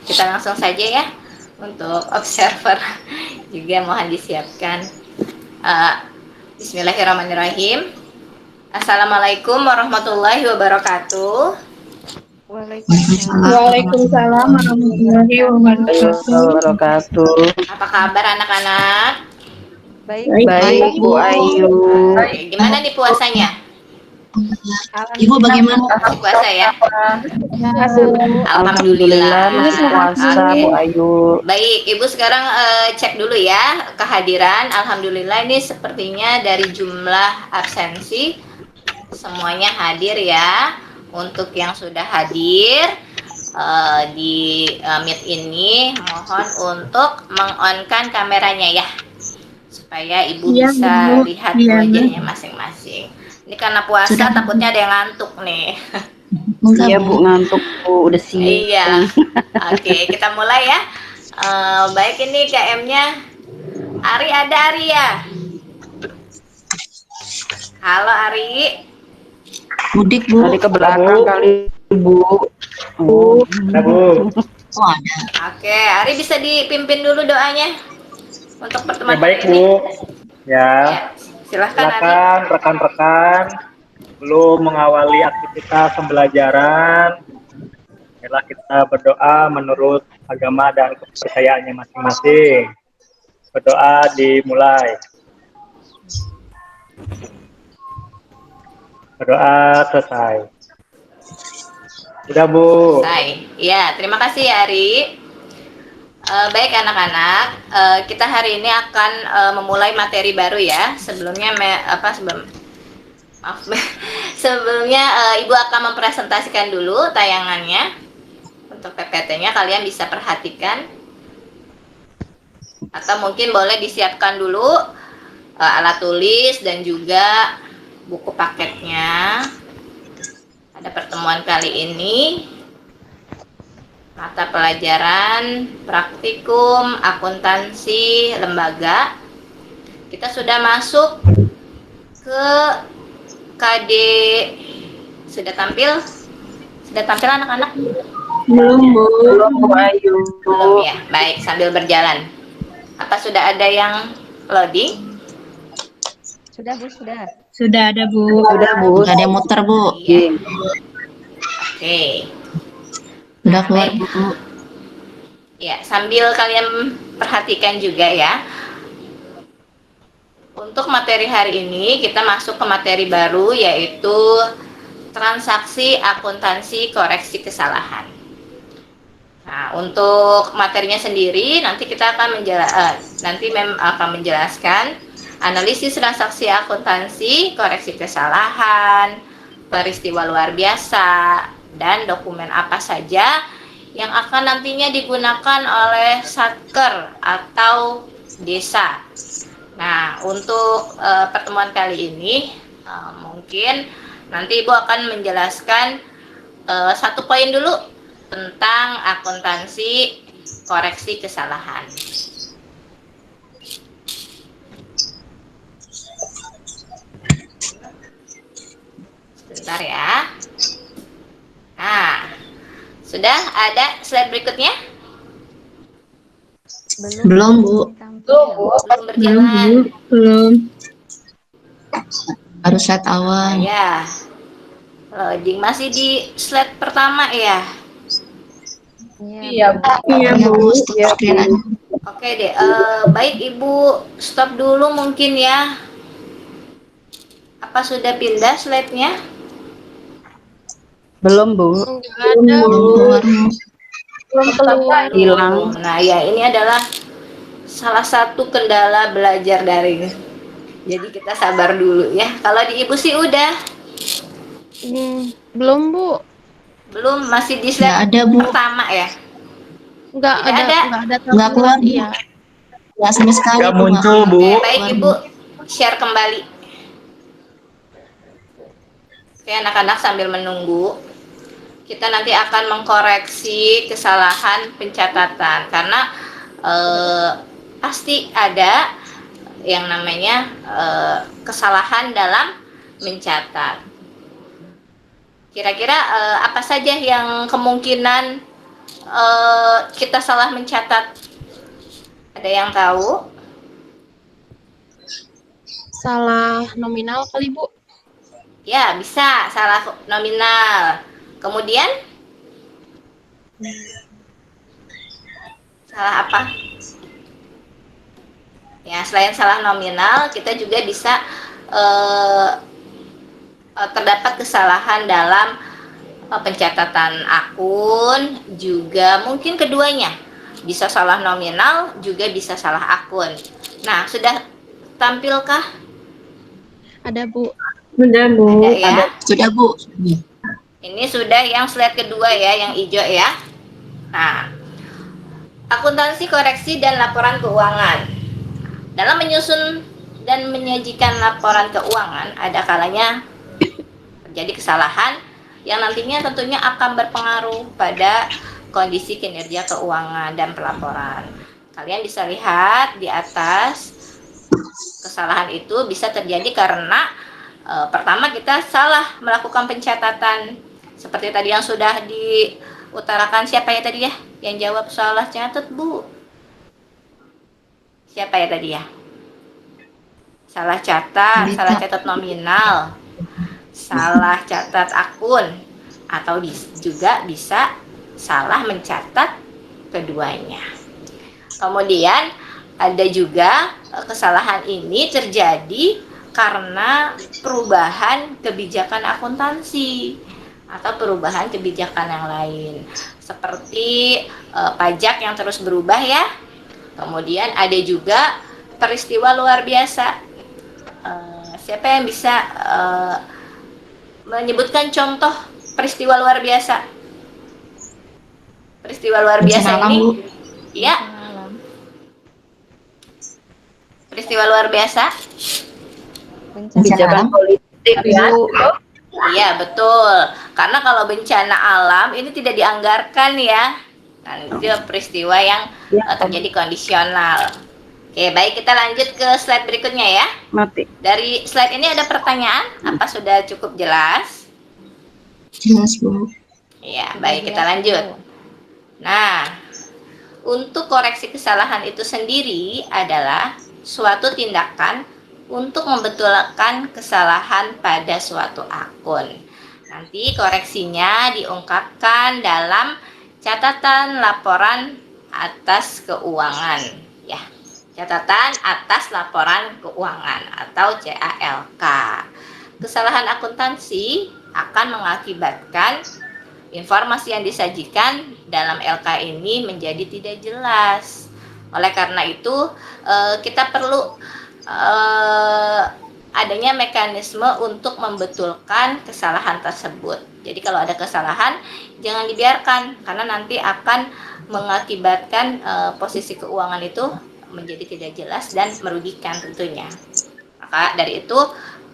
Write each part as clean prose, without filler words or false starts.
kita langsung saja ya untuk observer juga mohon disiapkan. Bismillahirrahmanirrahim. Assalamualaikum warahmatullahi wabarakatuh. Waalaikumsalam warahmatullahi wabarakatuh. Wabarakatuh. Apa kabar anak-anak? Baik, Bu Ayu. Oke, gimana nih puasanya? Ibu bagaimana? Masih puasa ya? Ya, Bu. Alhamdulillah masih puasa, Oke. Bu Ayu. Baik, Ibu sekarang cek dulu ya kehadiran. Alhamdulillah ini sepertinya dari jumlah absensi semuanya hadir ya. Untuk yang sudah hadir di Meet ini mohon untuk meng-on-kan kameranya ya. Supaya Ibu Iya, bisa Bu. lihat Iya, Bu. wajahnya masing-masing. Ini karena puasa takutnya ada yang ngantuk nih. Iya, Bu, ngantuk, Bu. Udah Iya. siang. Oke, kita mulai ya. Baik, ini KM-nya Ari, ada Ari ya? Halo Ari. Mudik, Bu. Tadi ke belakang kali, Bu. Oh. Ada, Bu. Oh, ada. Oke, Ari bisa dipimpin dulu doanya untuk pertemuan Baik, hari ini. Bu. Ya, Ya, silahkan Ari. silakan rekan-rekan belum mengawali aktivitas pembelajaran. Marilah kita berdoa menurut agama dan kepercayaannya masing-masing. Berdoa dimulai. Berdoa selesai. Sudah, Bu. Selesai. Ya, terima kasih ya Ari. Baik anak-anak, kita hari ini akan memulai materi baru ya. Sebelumnya maaf, sebelumnya Ibu akan mempresentasikan dulu tayangannya. Untuk PPT-nya kalian bisa perhatikan. Atau mungkin boleh disiapkan dulu alat tulis dan juga buku paketnya. Pada pertemuan kali ini mata pelajaran praktikum akuntansi lembaga. Kita sudah masuk ke KD. Sudah tampil? Sudah tampil anak-anak? Belum, Bu. Belum, Bu Ayu. Belum ya. Baik, sambil berjalan. Apa sudah ada yang loading? Sudah, Bu, sudah. Sudah ada, Bu. Sudah, Bu. Sudah ada yang muter, Bu. Iya. Oke. Sudah keluar, Baik. Bu. Ya, sambil kalian perhatikan juga ya. Untuk materi hari ini kita masuk ke materi baru yaitu transaksi akuntansi koreksi kesalahan. Nah, untuk materinya sendiri nanti kita akan menjelaskan analisis transaksi akuntansi koreksi kesalahan, peristiwa luar biasa, dan dokumen apa saja yang akan nantinya digunakan oleh satker atau desa. Nah, untuk pertemuan kali ini mungkin nanti Ibu akan menjelaskan satu poin dulu tentang akuntansi koreksi kesalahan. Sebentar ya. Nah, sudah ada slide berikutnya? Belum, Bu. Belum berjalan. Belum. Harus set awal. Ya. Loading masih di slide pertama ya. Iya, Bu. Iya, Bu. Iya, Bu. Oke deh. Baik Ibu, stop dulu mungkin ya. Apa sudah pindah slide-nya? Belum, Bu. Belum keluar, Bu. Belum keluar. Hilang. Nah ya, ini adalah salah satu kendala belajar daring. Jadi kita sabar dulu ya. Kalau di Ibu sih udah. Belum, Bu. Belum, masih di Nggak slide ada, Bu. pertama ya. Nggak Tidak ada. Nggak keluar, Bu. Iya. Nggak sama sekali, Nggak Bu. muncul, Bu. Oke, baik Ibu, share kembali. Oke, anak-anak sambil menunggu, kita nanti akan mengkoreksi kesalahan pencatatan karena pasti ada yang namanya kesalahan dalam mencatat. Kira-kira apa saja yang kemungkinan kita salah mencatat? Ada yang tahu? Salah nominal kali, Bu. Ya, bisa salah nominal. Kemudian salah apa? Ya, selain salah nominal, kita juga bisa terdapat kesalahan dalam pencatatan akun, juga mungkin keduanya. Bisa salah nominal, juga bisa salah akun. Nah, sudah tampilkah? Ada, Bu. Sudah, Bu. Ada ya? Sudah, Bu. Ini sudah yang slide kedua ya, yang hijau ya. Nah, akuntansi koreksi dan laporan keuangan. Dalam menyusun dan menyajikan laporan keuangan, ada kalanya terjadi kesalahan yang nantinya tentunya akan berpengaruh pada kondisi kinerja keuangan dan pelaporan. Kalian bisa lihat di atas, kesalahan itu bisa terjadi karena pertama kita salah melakukan pencatatan. Seperti tadi yang sudah diutarakan, siapa ya tadi ya yang jawab salah catat, Bu? Siapa ya tadi ya? Salah catat, salah catat nominal, salah catat akun, atau juga bisa salah mencatat keduanya. Kemudian ada juga kesalahan ini terjadi karena perubahan kebijakan akuntansi atau perubahan kebijakan yang lain, seperti pajak yang terus berubah ya. Kemudian ada juga peristiwa luar biasa. Siapa yang bisa menyebutkan contoh peristiwa luar biasa? Peristiwa luar biasa Bencana alam, ini, Bu. ya. Peristiwa luar biasa? Kebijakan politik ya. Iya, betul. Karena kalau bencana alam ini tidak dianggarkan ya. Itu peristiwa yang terjadi kondisional. Oke, baik, kita lanjut ke slide berikutnya ya. Mati. Dari slide ini ada pertanyaan, apa sudah cukup jelas? Jelas, Bu. Iya, baik, kita lanjut. Nah, untuk koreksi kesalahan itu sendiri adalah suatu tindakan untuk membetulkan kesalahan pada suatu akun. Nanti koreksinya diungkapkan dalam catatan laporan atas keuangan, ya. Catatan atas laporan keuangan atau CALK. Kesalahan akuntansi akan mengakibatkan informasi yang disajikan dalam LK ini menjadi tidak jelas. Oleh karena itu, kita perlu adanya mekanisme untuk membetulkan kesalahan tersebut. Jadi kalau ada kesalahan, jangan dibiarkan, karena nanti akan mengakibatkan posisi keuangan itu menjadi tidak jelas dan merugikan tentunya. Maka dari itu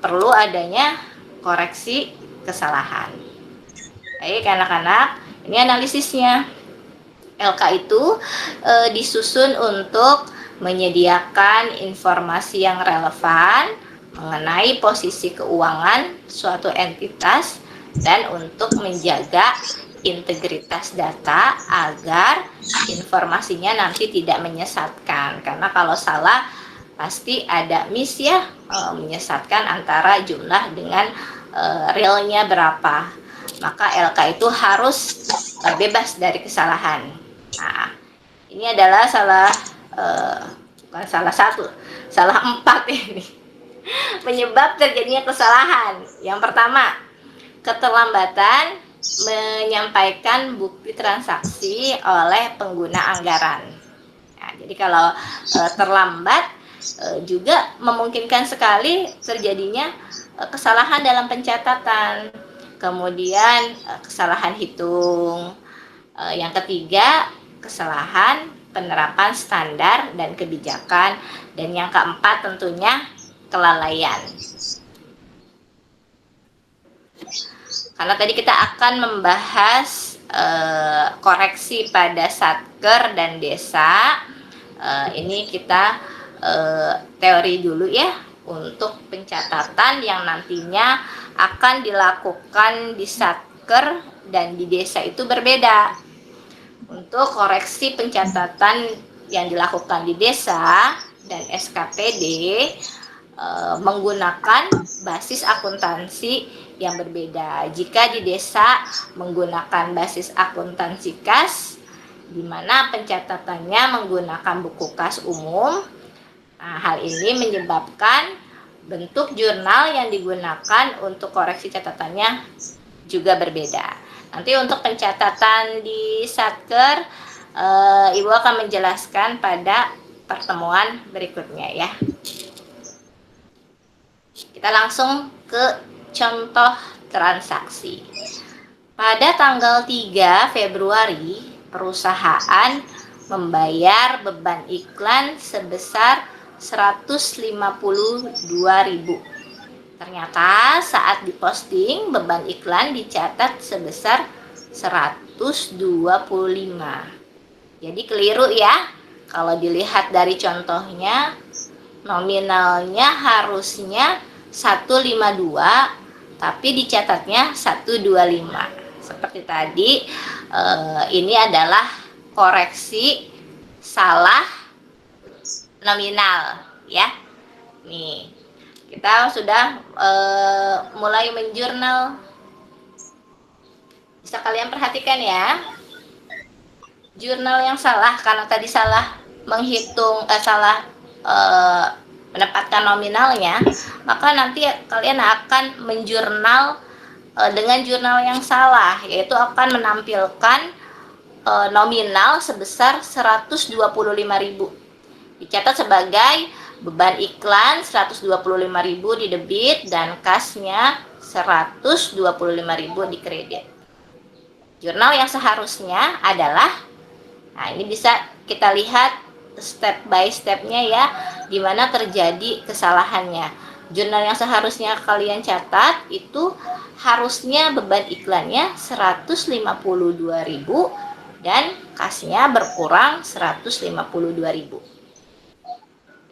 perlu adanya koreksi kesalahan. Baik anak-anak, ini analisisnya. LK itu disusun untuk menyediakan informasi yang relevan mengenai posisi keuangan suatu entitas dan untuk menjaga integritas data agar informasinya nanti tidak menyesatkan, karena kalau salah pasti ada miss ya, menyesatkan antara jumlah dengan realnya berapa. Maka LK itu harus bebas dari kesalahan. Nah, ini adalah bukan salah satu, salah 4 ini penyebab terjadinya kesalahan. Yang pertama, keterlambatan menyampaikan bukti transaksi oleh pengguna anggaran. Nah, jadi kalau terlambat juga memungkinkan sekali terjadinya kesalahan dalam pencatatan, kemudian kesalahan hitung. Yang ketiga, kesalahan penerapan standar dan kebijakan, dan yang keempat tentunya kelalaian. Karena tadi kita akan membahas koreksi pada satker dan desa. Ini kita teori dulu ya, untuk pencatatan yang nantinya akan dilakukan di satker dan di desa itu berbeda. untuk koreksi pencatatan yang dilakukan di desa dan SKPD menggunakan basis akuntansi yang berbeda. Jika di desa menggunakan basis akuntansi kas, di mana pencatatannya menggunakan buku kas umum, nah, hal ini menyebabkan bentuk jurnal yang digunakan untuk koreksi catatannya juga berbeda. Nanti untuk pencatatan di Satker, Ibu akan menjelaskan pada pertemuan berikutnya ya. Kita langsung ke contoh transaksi. Pada tanggal 3 Februari, perusahaan membayar beban iklan sebesar 152.000. Ternyata saat diposting beban iklan dicatat sebesar 125. Jadi keliru ya. Kalau dilihat dari contohnya, nominalnya harusnya 152, tapi dicatatnya 125. Seperti tadi, ini adalah koreksi salah nominal ya. Nih, kita sudah mulai menjurnal. Bisa kalian perhatikan ya. Jurnal yang salah karena tadi salah menghitung, salah menempatkan nominalnya, maka nanti kalian akan menjurnal dengan jurnal yang salah, yaitu akan menampilkan nominal sebesar 125.000. Dicatat sebagai beban iklan 125.000 di debit dan kasnya 125.000 di kredit. Jurnal yang seharusnya adalah, nah ini bisa kita lihat step by stepnya ya, di mana terjadi kesalahannya. Jurnal yang seharusnya kalian catat itu harusnya beban iklannya 152.000 dan kasnya berkurang 152.000.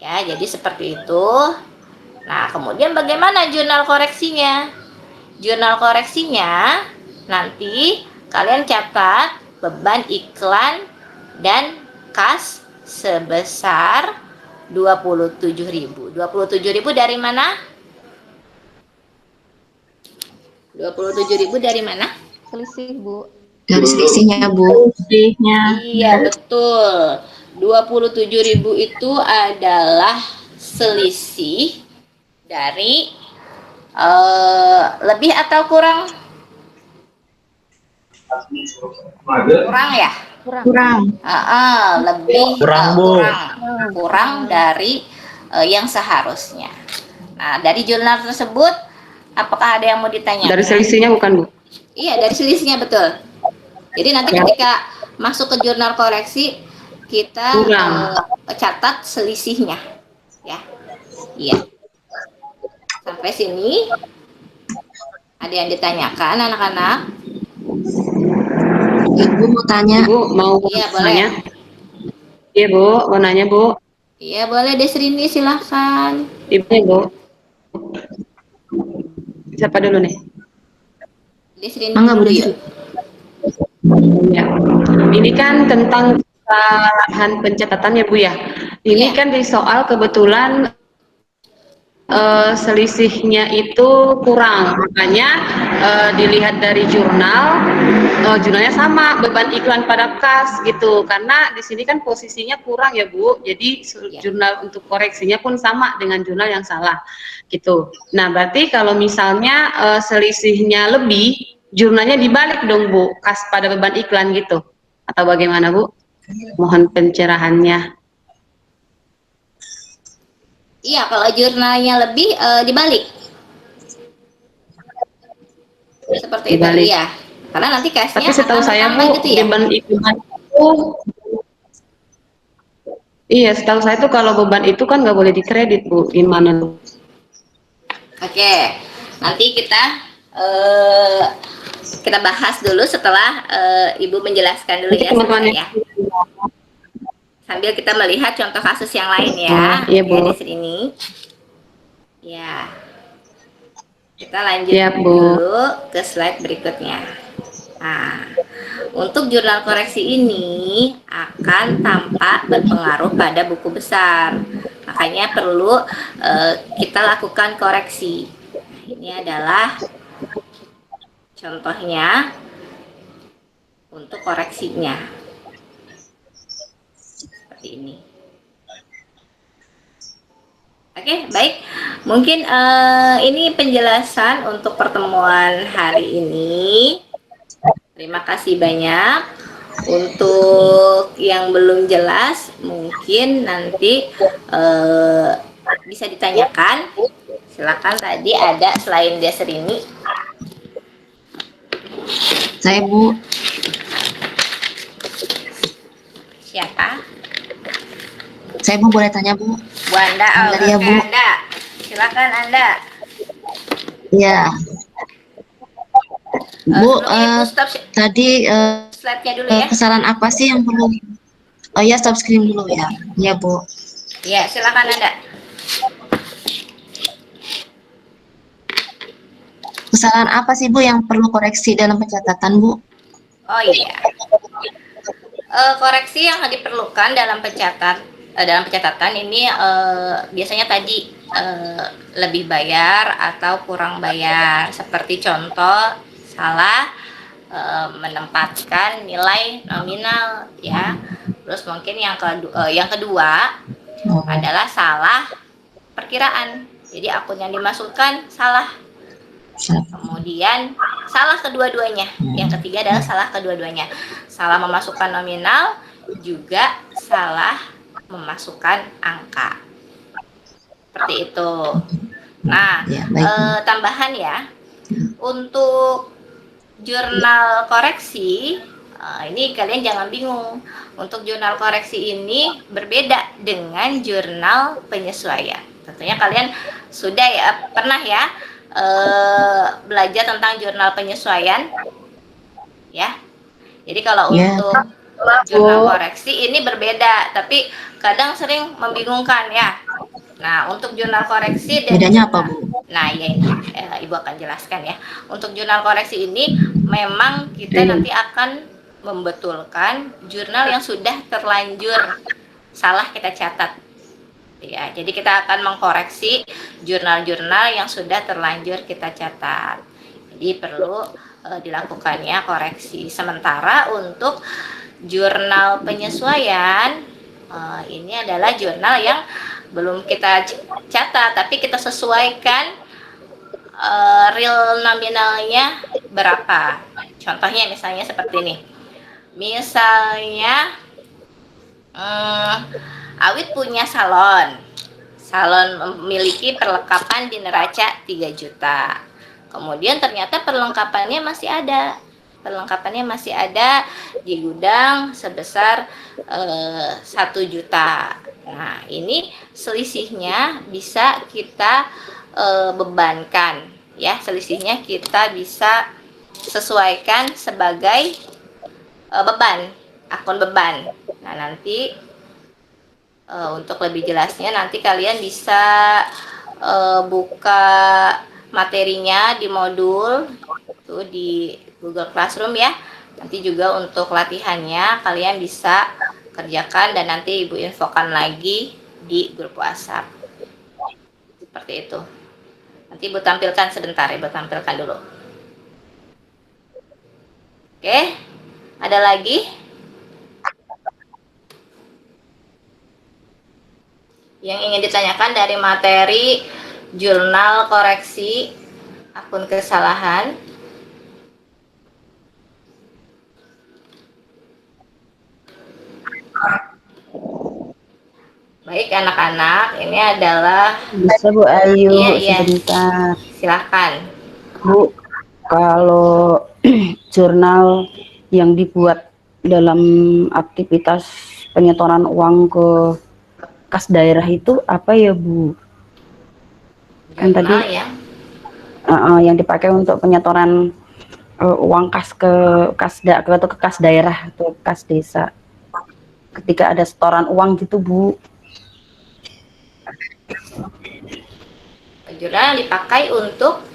Ya, jadi seperti itu. Nah, kemudian bagaimana jurnal koreksinya? Jurnal koreksinya nanti kalian catat beban iklan dan kas sebesar 27.000. 27.000 dari mana? 27.000 dari mana? Selisih, Bu. Dari selisihnya, Bu. Selisihnya. Iya, betul. 27.000 itu adalah selisih dari lebih atau kurang? Kurang ya? Kurang. Lebih Kurang, Bu. kurang dari yang seharusnya. Nah, dari jurnal tersebut, apakah ada yang mau ditanyakan? Dari selisihnya bukan, Bu? Iya, dari selisihnya, betul. Jadi nanti ketika masuk ke jurnal koreksi, kita catat selisihnya, ya. Iya. Sampai sini ada yang ditanyakan, anak-anak? Ibu mau tanya. Ibu mau Iya, boleh. nanya? Iya, Bu, mau nanya, Bu. Iya, boleh, Desrini, silahkan. Ibunya, Bu. Siapa dulu nih? Desrini Enggak, dulu Bu. yuk. Ya. Ini kan tentang kesalahan pencatatan ya, Bu ya. Ini Iya. kan di soal kebetulan selisihnya itu kurang, makanya dilihat dari jurnal, jurnalnya sama beban iklan pada kas gitu, karena di sini kan posisinya kurang ya, Bu. Jadi jurnal untuk koreksinya pun sama dengan jurnal yang salah gitu. Nah, berarti kalau misalnya selisihnya lebih, jurnalnya dibalik dong, Bu, kas pada beban iklan gitu, atau bagaimana, Bu? Mohon pencerahannya. Iya, kalau jurnalnya lebih dibalik. Seperti Dibalik. itu, iya. Karena nanti kasnya Tapi setahu akan saya, bertambah Bu, gitu ya. beban iklan itu, iya, setahu saya tuh kalau beban itu kan nggak boleh dikredit, Bu. Gimana, Bu? Oke, nanti kita bahas dulu setelah Ibu menjelaskan dulu Nanti ya, teman-teman ya. Sambil kita melihat contoh kasus yang lain ya. Iya, Bu. Ya, di sini. Ya. Kita lanjut Iya, Bu. dulu ke slide berikutnya. Nah, untuk jurnal koreksi ini akan tampak berpengaruh pada buku besar. Makanya perlu kita lakukan koreksi. Ini adalah contohnya untuk koreksinya. Seperti ini. Oke, baik. Mungkin ini penjelasan untuk pertemuan hari ini. Terima kasih banyak. Untuk yang belum jelas, mungkin nanti bisa ditanyakan. Silakan, tadi ada selain Desrini. Saya Bu. Siapa? Saya Bu boleh tanya Bu? Bu Anda. Bentar ya, Oke, Bu. Anda. Silakan Anda. Ya. Bu, sebelumnya Ibu stop tadi slide-nya dulu ya. kesalahan apa sih yang perlu? Oh ya, stop screen dulu ya. Ya Bu. Ya, silakan Anda. Kesalahan apa sih Bu yang perlu koreksi dalam pencatatan Bu? Oh iya. Koreksi yang diperlukan dalam pencatatan ini biasanya tadi lebih bayar atau kurang bayar. Seperti contoh salah menempatkan nilai nominal ya. Terus mungkin yang kedua adalah salah perkiraan. Jadi akun yang dimasukkan salah. Kemudian salah kedua-duanya. Yang ketiga adalah salah kedua-duanya. Salah memasukkan nominal, juga salah memasukkan angka. Seperti itu. Nah, tambahan ya. Untuk jurnal koreksi, ini kalian jangan bingung. Untuk jurnal koreksi ini berbeda dengan jurnal penyesuaian. Tentunya kalian sudah ya pernah ya belajar tentang jurnal penyesuaian ya. Jadi kalau untuk jurnal koreksi ini berbeda, tapi kadang sering membingungkan ya. Nah, untuk jurnal koreksi dan bedanya apa Bu? Nah, ya ini Ibu akan jelaskan ya. Untuk jurnal koreksi ini memang kita nanti akan membetulkan jurnal yang sudah terlanjur salah kita catat. Ya, jadi kita akan mengkoreksi jurnal-jurnal yang sudah terlanjur kita catat. Jadi perlu dilakukannya koreksi. Sementara untuk jurnal penyesuaian, ini adalah jurnal yang belum kita catat, tapi kita sesuaikan real nominalnya berapa. Contohnya misalnya seperti ini. Misalnya Awit punya salon memiliki perlengkapan di neraca 3 juta. Kemudian ternyata perlengkapannya masih ada di gudang sebesar 1 juta. Nah, ini selisihnya bisa kita bebankan ya, selisihnya kita bisa sesuaikan sebagai beban, akun beban. Nah, nanti untuk lebih jelasnya nanti kalian bisa buka materinya di modul itu di Google Classroom ya. Nanti juga untuk latihannya kalian bisa kerjakan dan nanti Ibu infokan lagi di grup WhatsApp. Seperti itu. Nanti Ibu tampilkan sebentar, Ibu tampilkan dulu. Oke, ada lagi? Yang ingin ditanyakan dari materi jurnal koreksi akun kesalahan? Baik anak-anak, ini adalah bisa Bu Ayu iya. Sebentar. Silakan. Bu, kalau jurnal yang dibuat dalam aktivitas penyetoran uang ke kas daerah itu apa ya Bu? Kan tadi ya. Yang dipakai untuk penyetoran uang kas ke kas daerah atau kas desa. Ketika ada setoran uang gitu Bu. Jurnal dipakai untuk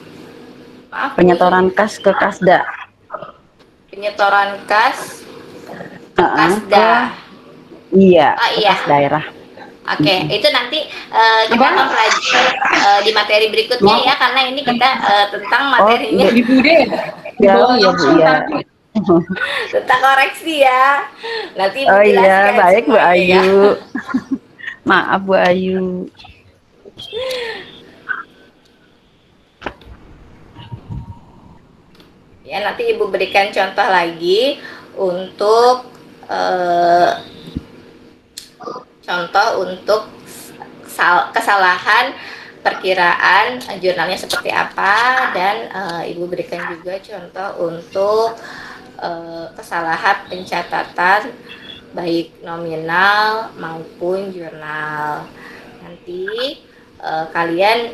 penyetoran kas ke kasda. Penyetoran kas ke Heeh, Kasda. iya, Ah ke iya. kas daerah. Oke, itu nanti kita mempelajari di materi berikutnya ya, karena ini kita tentang Oh, materinya Ibu deh, ya, dibawa ya Bu, langsung ya. tadi. tentang koreksi ya. Nanti Ibu Oh iya, jelaskan baik Bu semuanya ya. Ayu. Maaf Bu Ayu. Ya, nanti Ibu berikan contoh lagi untuk contoh untuk kesalahan perkiraan jurnalnya seperti apa, dan Ibu berikan juga contoh untuk kesalahan pencatatan baik nominal maupun jurnal. Nanti kalian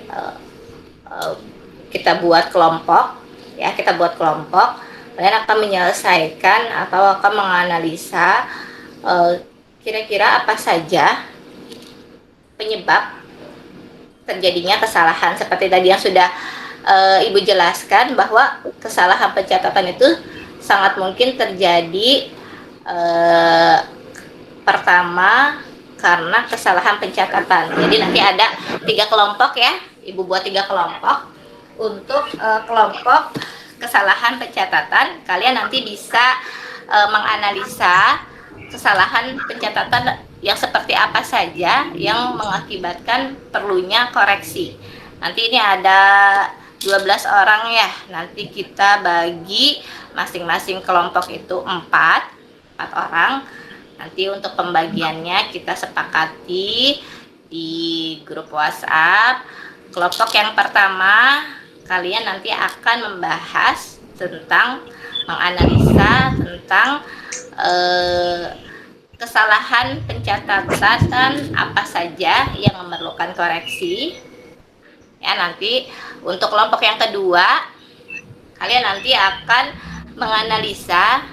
kita buat kelompok ya, kita buat kelompok, kalian akan menyelesaikan atau akan menganalisa kira-kira apa saja penyebab terjadinya kesalahan, seperti tadi yang sudah Ibu jelaskan, bahwa kesalahan pencatatan itu sangat mungkin terjadi pertama karena kesalahan pencatatan. Jadi nanti ada 3 kelompok ya, Ibu buat 3 kelompok. Untuk kelompok kesalahan pencatatan, kalian nanti bisa menganalisa kesalahan pencatatan yang seperti apa saja yang mengakibatkan perlunya koreksi. Nanti ini ada 12 orang ya, nanti kita bagi masing-masing kelompok itu 4 orang. Nanti untuk pembagiannya kita sepakati di grup WhatsApp. Kelompok yang pertama, kalian nanti akan membahas tentang menganalisa tentang kesalahan pencatatan apa saja yang memerlukan koreksi. Ya, nanti untuk kelompok yang kedua, kalian nanti akan menganalisa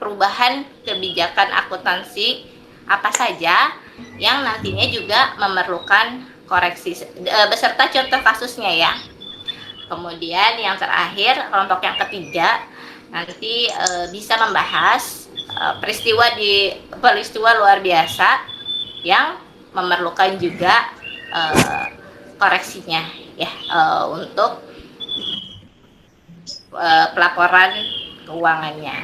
perubahan kebijakan akuntansi apa saja yang nantinya juga memerlukan koreksi beserta contoh kasusnya ya. Kemudian yang terakhir, kelompok yang ketiga nanti bisa membahas peristiwa luar biasa yang memerlukan juga koreksinya ya, untuk pelaporan keuangannya.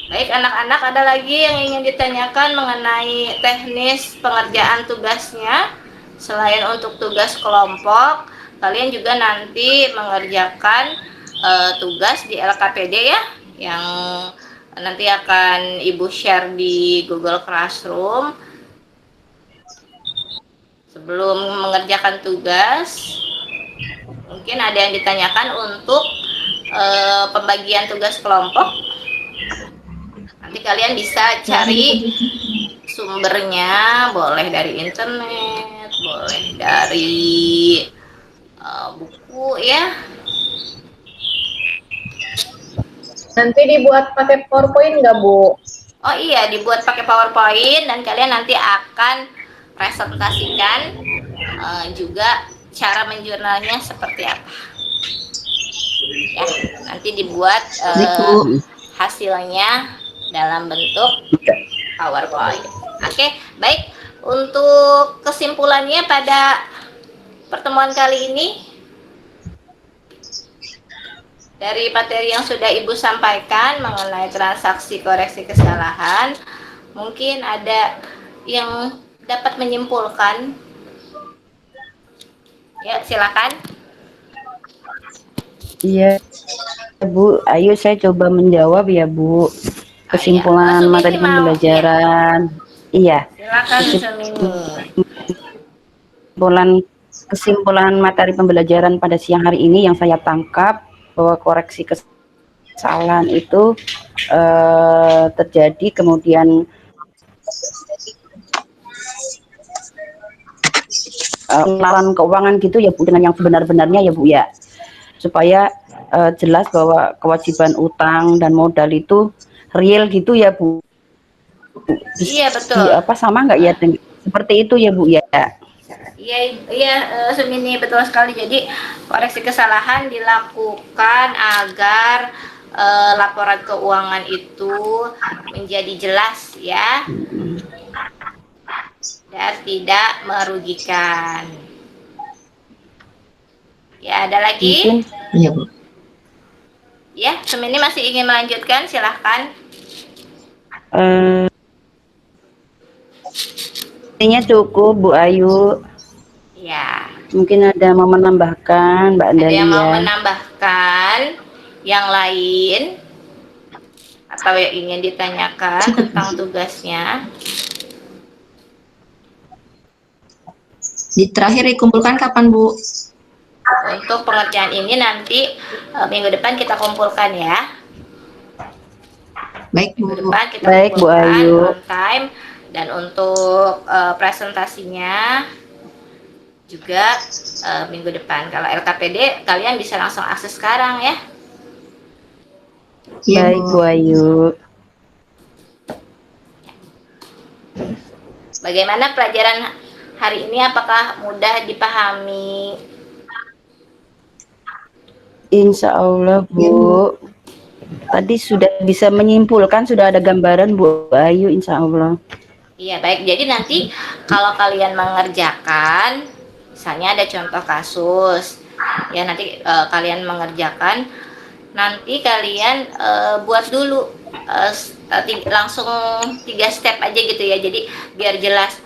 Baik anak-anak, ada lagi yang ingin ditanyakan mengenai teknis pengerjaan tugasnya? Selain untuk tugas kelompok, kalian juga nanti mengerjakan tugas di LKPD ya, yang nanti akan Ibu share di Google Classroom. Sebelum mengerjakan tugas, mungkin ada yang ditanyakan untuk pembagian tugas kelompok. Nanti kalian bisa cari sumbernya, boleh dari internet, boleh dari buku ya. Nanti dibuat pakai PowerPoint nggak, Bu? Oh iya, dibuat pakai PowerPoint, dan kalian nanti akan presentasikan juga cara menjurnalnya seperti apa. Ya, nanti dibuat hasilnya dalam bentuk PowerPoint. Oke, baik. Untuk kesimpulannya pada pertemuan kali ini, dari materi yang sudah Ibu sampaikan mengenai transaksi koreksi kesalahan, mungkin ada yang dapat menyimpulkan? Ya, silakan. Iya, Bu. Ayo saya coba menjawab ya, Bu. Kesimpulan Sumini materi mau, pembelajaran. Iya. Silakan Sumini. Kesimpulan materi pembelajaran pada siang hari ini yang saya tangkap bahwa koreksi kesalahan itu terjadi, kemudian pengelolaan keuangan gitu ya Bu, dengan yang sebenar-benarnya ya Bu ya, supaya jelas bahwa kewajiban utang dan modal itu real gitu ya Bu. Iya betul. Apa sama nggak ya seperti itu ya Bu ya? Iya, Sumini, betul sekali. Jadi Koreksi kesalahan dilakukan agar laporan keuangan itu menjadi jelas ya dan tidak merugikan. Ya, ada lagi? Mungkin Iya, Bu. Ya, Sumini masih ingin melanjutkan, silahkan. Intinya cukup Bu Ayu. Ya, Mungkin ada mau menambahkan Mbak ada yang mau Andalia. menambahkan yang lain atau yang ingin ditanyakan Cukup. tentang tugasnya? Di terakhir dikumpulkan kapan, Bu? Untuk pengerjaan ini nanti minggu depan kita kumpulkan ya. Baik, Minggu Bu. depan kita Baik, Bu kumpulkan Ayu. on time, dan untuk presentasinya juga minggu depan. Kalau LKPD kalian bisa langsung akses sekarang ya. Iya, Baik Bu Ayu. Bagaimana pelajaran hari ini, apakah mudah dipahami? Insya Allah Bu. Tadi sudah bisa menyimpulkan, sudah ada gambaran Bu Ayu, insya Allah. Iya, baik. Jadi nanti kalau kalian mengerjakan, misalnya ada contoh kasus, ya nanti kalian mengerjakan, nanti kalian buat dulu langsung 3 step aja gitu ya. Jadi biar jelas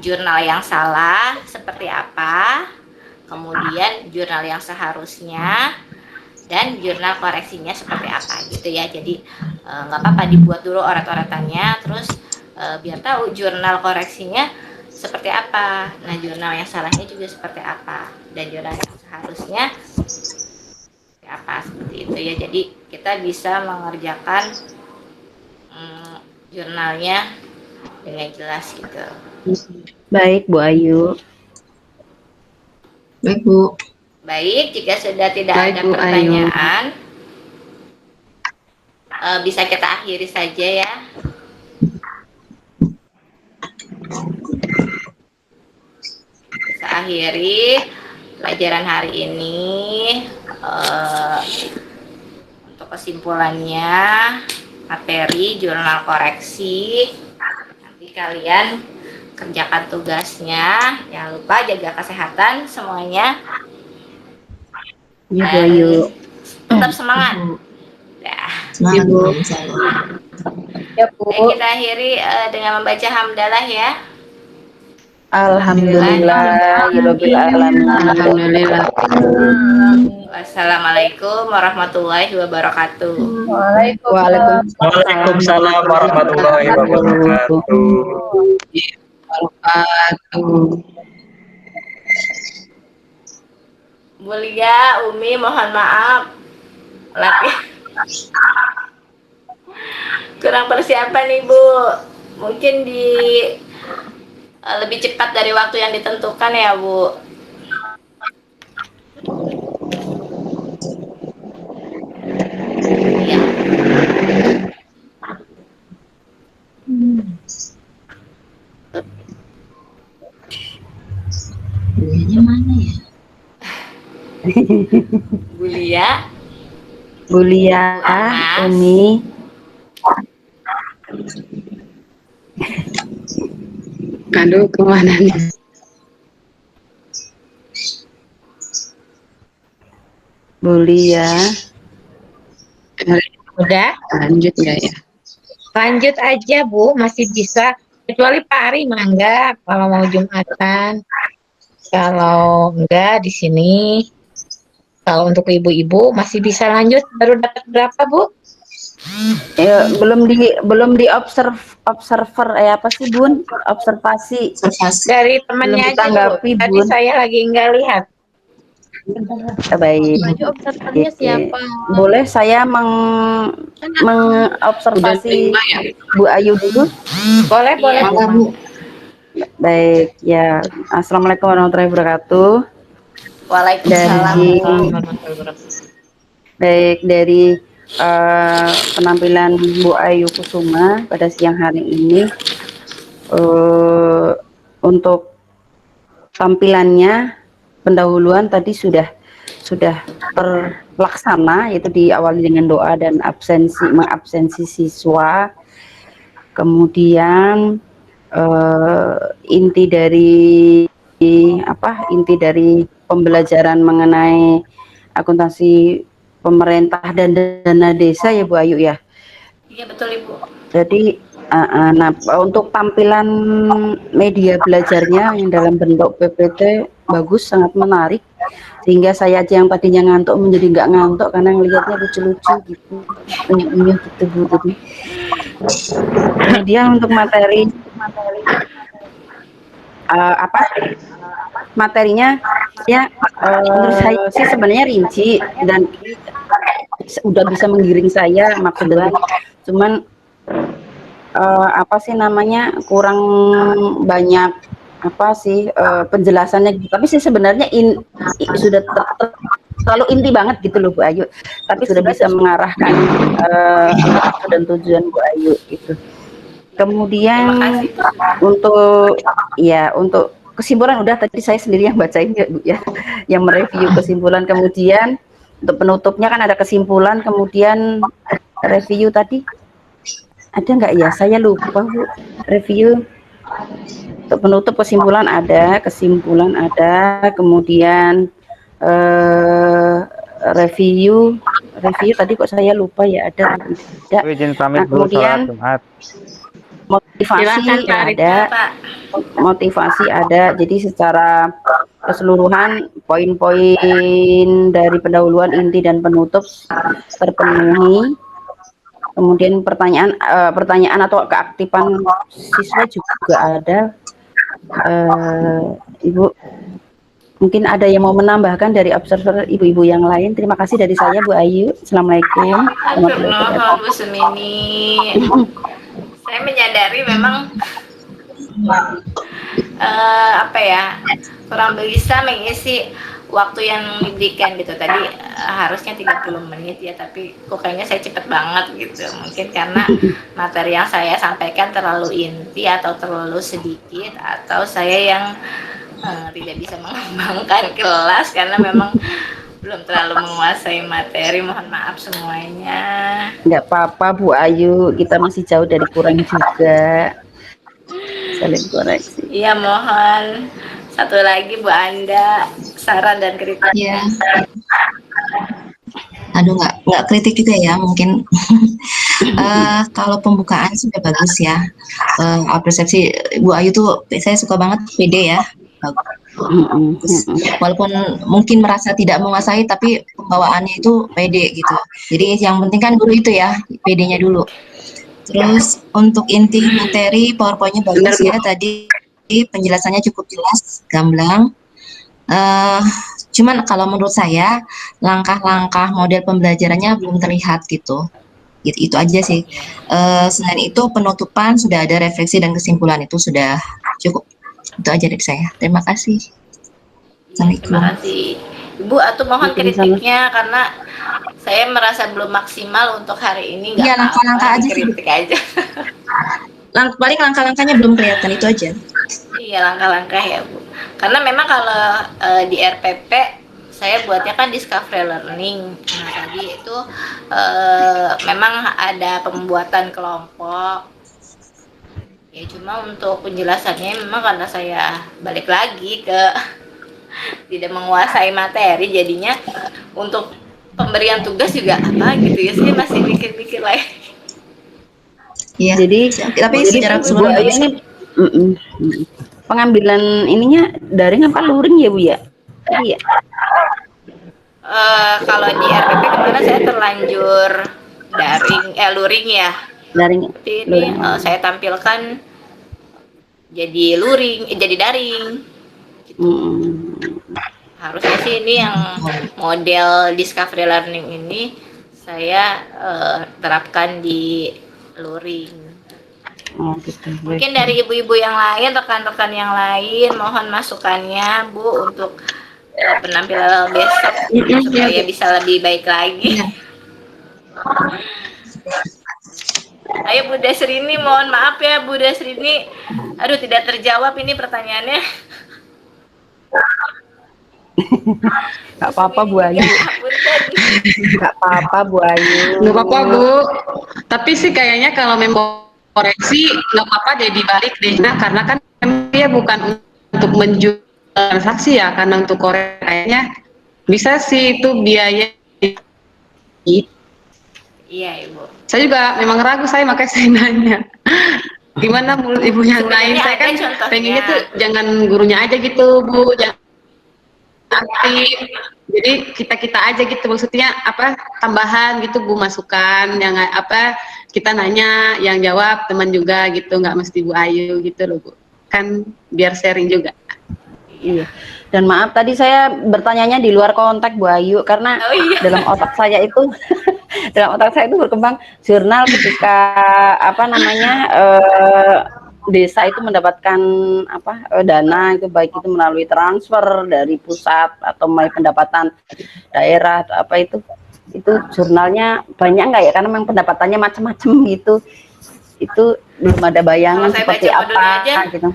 jurnal yang salah seperti apa, kemudian jurnal yang seharusnya, dan jurnal koreksinya seperti apa gitu ya. Jadi nggak apa-apa dibuat dulu oret-oretannya, terus biar tahu jurnal koreksinya seperti apa, nah jurnal yang salahnya juga seperti apa, dan jurnal yang seharusnya seperti apa, seperti itu ya. Jadi kita bisa mengerjakan jurnalnya dengan jelas gitu. Baik Bu Ayu. Baik, Bu. Baik, jika sudah tidak Baik, ada Bu Ayu. pertanyaan, bisa kita akhiri saja ya. Kita akhiri pelajaran hari ini. Untuk kesimpulannya, materi jurnal koreksi, nanti kalian kerjakan tugasnya, jangan lupa jaga kesehatan semuanya. Iya Bu Ayu. Tetap semangat. Ya. Semangat, Bu. Insya Allah. Ya Bu. Baik, kita akhiri dengan membaca hamdalah ya. Alhamdulillahirabbil alamin. Alhamdulillah. Wassalamualaikum warahmatullahi wabarakatuh. Waalaikumsalam warahmatullahi wabarakatuh. Mulia, Umi, mohon maaf. Kurang persiapan Ibu. Mungkin lebih cepat dari waktu yang ditentukan ya Bu. Ya. Bulianya mana ya? Bulia, Bulia, Mas. Umi. Aduh, kemana nih? Bulia. Udah, Lanjut nggak ya? lanjut aja Bu, masih bisa. Kecuali Pak Ari mah enggak, kalau mau Jumatan. Kalau enggak di sini, kalau untuk ibu-ibu masih bisa lanjut. Baru dapat berapa Bu? Ya, belum di observer apa sih Bun? Observasi. Observasi. Dari temannya Belum aja dulu. ditanggapi, Tadi Bun. saya lagi enggak lihat. Baik. Maju observernya Oke. siapa? Boleh saya Udah mengobservasi 5 ya? Bu Ayu dulu? Boleh, Iya. boleh. Mangga, Bu. Baik, ya. Assalamualaikum warahmatullahi wabarakatuh. Waalaikumsalam. Baik, dari penampilan Bu Ayu Kusuma pada siang hari ini, untuk tampilannya pendahuluan tadi sudah sudah terlaksana, yaitu diawali dengan doa dan mengabsensi siswa. Kemudian inti dari pembelajaran mengenai akuntansi pemerintah dan dana desa ya Bu Ayu ya. Iya betul Ibu. Jadi nah untuk tampilan media belajarnya yang dalam bentuk PPT bagus, sangat menarik, sehingga saya aja yang tadinya ngantuk menjadi nggak ngantuk karena ngelihatnya lucu-lucu gitu, gitu Bu. Jadi kemudian untuk apa materinya ya, menurut saya sih sebenarnya rinci dan udah bisa menggiring saya maksudnya, cuman apa sih namanya, kurang banyak apa sih penjelasannya gitu. Tapi sih sebenarnya sudah terlalu inti banget gitu loh Bu Ayu, tapi sudah bisa mengarahkan maksud dan tujuan Bu Ayu gitu. Kemudian Terima kasih Bu. untuk kesimpulan udah tadi saya sendiri yang bacain ya Bu ya, yang mereview kesimpulan. Kemudian untuk penutupnya kan ada kesimpulan, kemudian review tadi ada nggak ya, saya lupa Bu. Review untuk penutup, kesimpulan ada, kemudian review tadi kok saya lupa ya, ada atau tidak. Izin pamit Nah, dulu sholat kemudian Jumat. Silakan, Kak ada, motivasi ada. Jadi secara keseluruhan poin-poin dari pendahuluan, inti dan penutup terpenuhi. Kemudian pertanyaan atau keaktifan siswa juga ada. Ibu, mungkin ada yang mau menambahkan dari observer ibu-ibu yang lain? Terima kasih dari saya Bu Ayu. Assalamualaikum warahmatullahi wabarakatuh. Bu Semini. Saya menyadari memang apa ya, kurang bisa mengisi waktu yang diberikan gitu. Tadi harusnya 30 menit ya, tapi kok kayaknya saya cepet banget gitu. Mungkin karena materi yang saya sampaikan terlalu inti atau terlalu sedikit, atau saya yang tidak bisa mengembangkan kelas karena memang belum terlalu menguasai materi. Mohon maaf semuanya. Nggak apa-apa Bu Ayu, kita masih jauh dari kurang juga. Saling koreksi. Iya, mohon satu lagi Bu Anda, saran dan kritik. Iya. Aduh, nggak kritik juga ya mungkin. Kalau pembukaan sudah bagus ya. Persepsi Bu Ayu tuh saya suka banget, pede ya. Bagus. Walaupun mungkin merasa tidak menguasai, tapi pembawaannya itu pede gitu. Jadi yang penting kan dulu itu ya, pedenya dulu. Terus untuk inti materi PowerPoint-nya bagus ya, tadi penjelasannya cukup jelas, gamblang. Cuman kalau menurut saya langkah-langkah model pembelajarannya belum terlihat gitu. Itu aja sih. Selain itu penutupan sudah ada, refleksi dan kesimpulan itu sudah cukup. Itu aja dari saya. Terima kasih. Assalamualaikum. Terima kasih Ibu. Atau mohon kritiknya karena saya merasa belum maksimal untuk hari ini. Iya, langkah-langkah aja sih. Kritik aja. Paling langkah-langkahnya belum kelihatan, itu aja. Iya, langkah-langkah ya Bu. Karena memang kalau di RPP saya buatnya kan discovery learning. Nah tadi itu memang ada pembuatan kelompok. Ya cuma untuk penjelasannya memang karena saya balik lagi ke tidak menguasai materi, jadinya untuk pemberian tugas juga apa gitu ya, saya masih mikir-mikir lagi. Iya. Jadi secara keseluruhan bagus. ini pengambilan ininya daring apa luring ya Bu ya? Iya. Kalau di RPP kemarin saya terlanjur luring ya. Daring. Tapi ini saya tampilkan jadi luring, jadi daring. Gitu. Harusnya sih ini yang model discovery learning ini saya terapkan di luring. Oh, gitu. Mungkin dari ibu-ibu yang lain, rekan-rekan yang lain, mohon masukannya Bu untuk penampilan besok supaya bisa lebih baik lagi. Ayo Bu Desrini, mohon maaf ya Bu Desrini. Aduh tidak terjawab ini pertanyaannya. Nggak apa-apa Bu Ayu. Nggak apa-apa Bu Ayu. Nggak apa-apa Bu. Tapi sih kayaknya kalau memang koreksi nggak apa-apa deh dibalik deh. Nah karena kan dia bukan untuk menjual transaksi ya, karena untuk koreksi kayaknya bisa sih itu biaya. Iya Ibu. Saya juga memang ragu, saya makanya saya nanya. Gimana menurut Ibu yang lain? Sebenarnya Saya kan ada contohnya. pengennya tuh jangan gurunya aja gitu Bu, jangan aktif. Jadi kita aja gitu, maksudnya apa tambahan gitu Bu, masukan yang apa kita nanya, yang jawab teman juga gitu, nggak mesti Bu Ayu gitu loh Bu. Kan biar sharing juga. Iya. Dan maaf tadi saya bertanyanya di luar konteks Bu Ayu karena Oh, iya. dalam otak saya itu berkembang jurnal ketika apa namanya desa itu mendapatkan dana itu baik itu melalui transfer dari pusat atau melalui pendapatan daerah atau apa itu jurnalnya banyak nggak ya, karena memang pendapatannya macam-macam gitu. Itu belum ada bayangan Kalau saya seperti baca modulnya apa aja, gitu.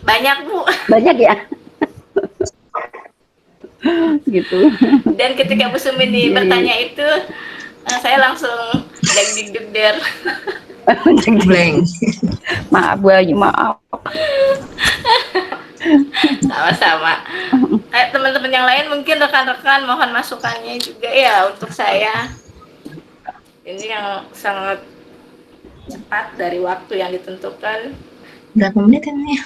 banyak Bu. Banyak ya. Gitu. Dan ketika Bu Sumini bertanya itu, saya langsung deg-deg-der. Blank. Maaf Bu Ayu, maaf. Sama-sama. Teman-teman yang lain mungkin rekan-rekan mohon masukannya juga ya untuk saya. Ini yang sangat cepat dari waktu yang ditentukan. Berapa menit ini?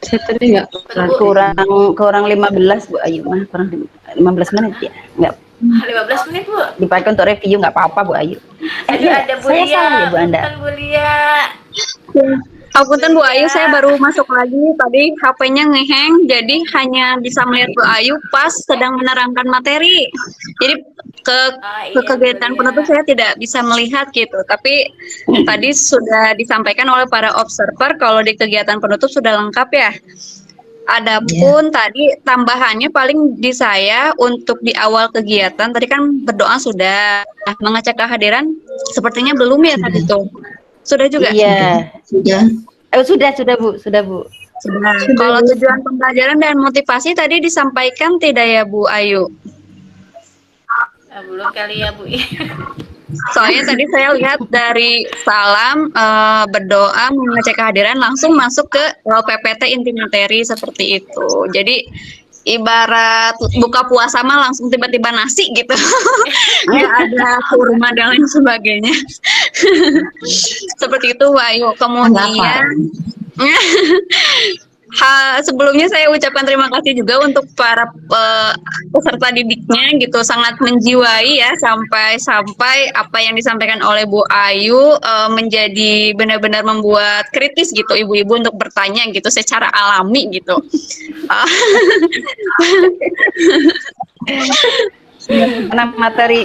Saya tadi nggak kurang 15 Bu Ayu mah, kurang 15 menit ya. Enggak 15 menit Bu. dipakai untuk review, nggak apa-apa Bu Ayu. Ada Bu Saya Lia. salah ya Bu Anda. Bukan Bu Lia. Punten Bu Ayu, saya baru masuk lagi. Tadi HP-nya ngeheng, jadi hanya bisa melihat Bu Ayu pas sedang menerangkan materi. Jadi ke kegiatan penutup saya tidak bisa melihat gitu. Tapi tadi sudah disampaikan oleh para observer kalau di kegiatan penutup sudah lengkap ya. Adapun tadi tambahannya paling di saya untuk di awal kegiatan tadi kan berdoa sudah, mengecek kehadiran sepertinya belum ya tadi tuh. Sudah juga? Iya. Sudah. Sudah Bu. Sudah. Kalau tujuan pembelajaran dan motivasi tadi disampaikan tidak ya Bu Ayu? Belum kali ya Bu. Soalnya tadi saya lihat dari salam berdoa mengecek kehadiran langsung masuk ke PPT inti materi seperti itu. Jadi ibarat buka puasa mah langsung tiba-tiba nasi gitu. Nggak ada kurma dan lain sebagainya. Seperti itu Wayu. Kemudian sebelumnya saya ucapkan terima kasih juga untuk para peserta didiknya gitu, sangat menjiwai ya sampai apa yang disampaikan oleh Bu Ayu menjadi benar-benar membuat kritis gitu ibu-ibu untuk bertanya gitu secara alami gitu. Karena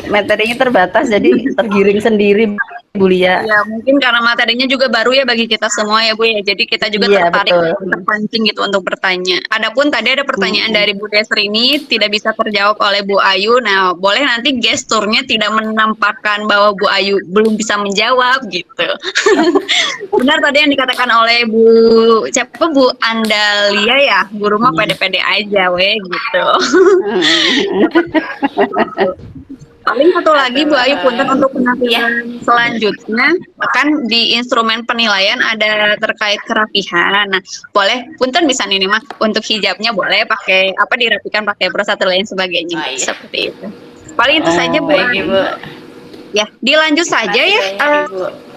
materinya terbatas jadi tergiring sendiri Bu Lia. Ya mungkin karena materinya juga baru ya bagi kita semua ya Bu ya. Jadi kita juga terpancing gitu untuk bertanya. Adapun tadi ada pertanyaan dari Bu Desrini tidak bisa terjawab oleh Bu Ayu. Nah, boleh nanti gesturnya tidak menampakkan bahwa Bu Ayu belum bisa menjawab gitu. Benar tadi yang dikatakan oleh Bu Andalia ya, Bu Rumah pede-pede aja we gitu. Paling satu lagi Bu Ayu punten untuk penampilan selanjutnya kan di instrumen penilaian ada terkait kerapihan. Nah, boleh punten bisa nih Mas untuk hijabnya boleh pakai apa dirapikan pakai bros atau lain sebagainya seperti itu. Paling itu saja Bu. Baik Ibu. Ya, dilanjut saja ya. Ibu.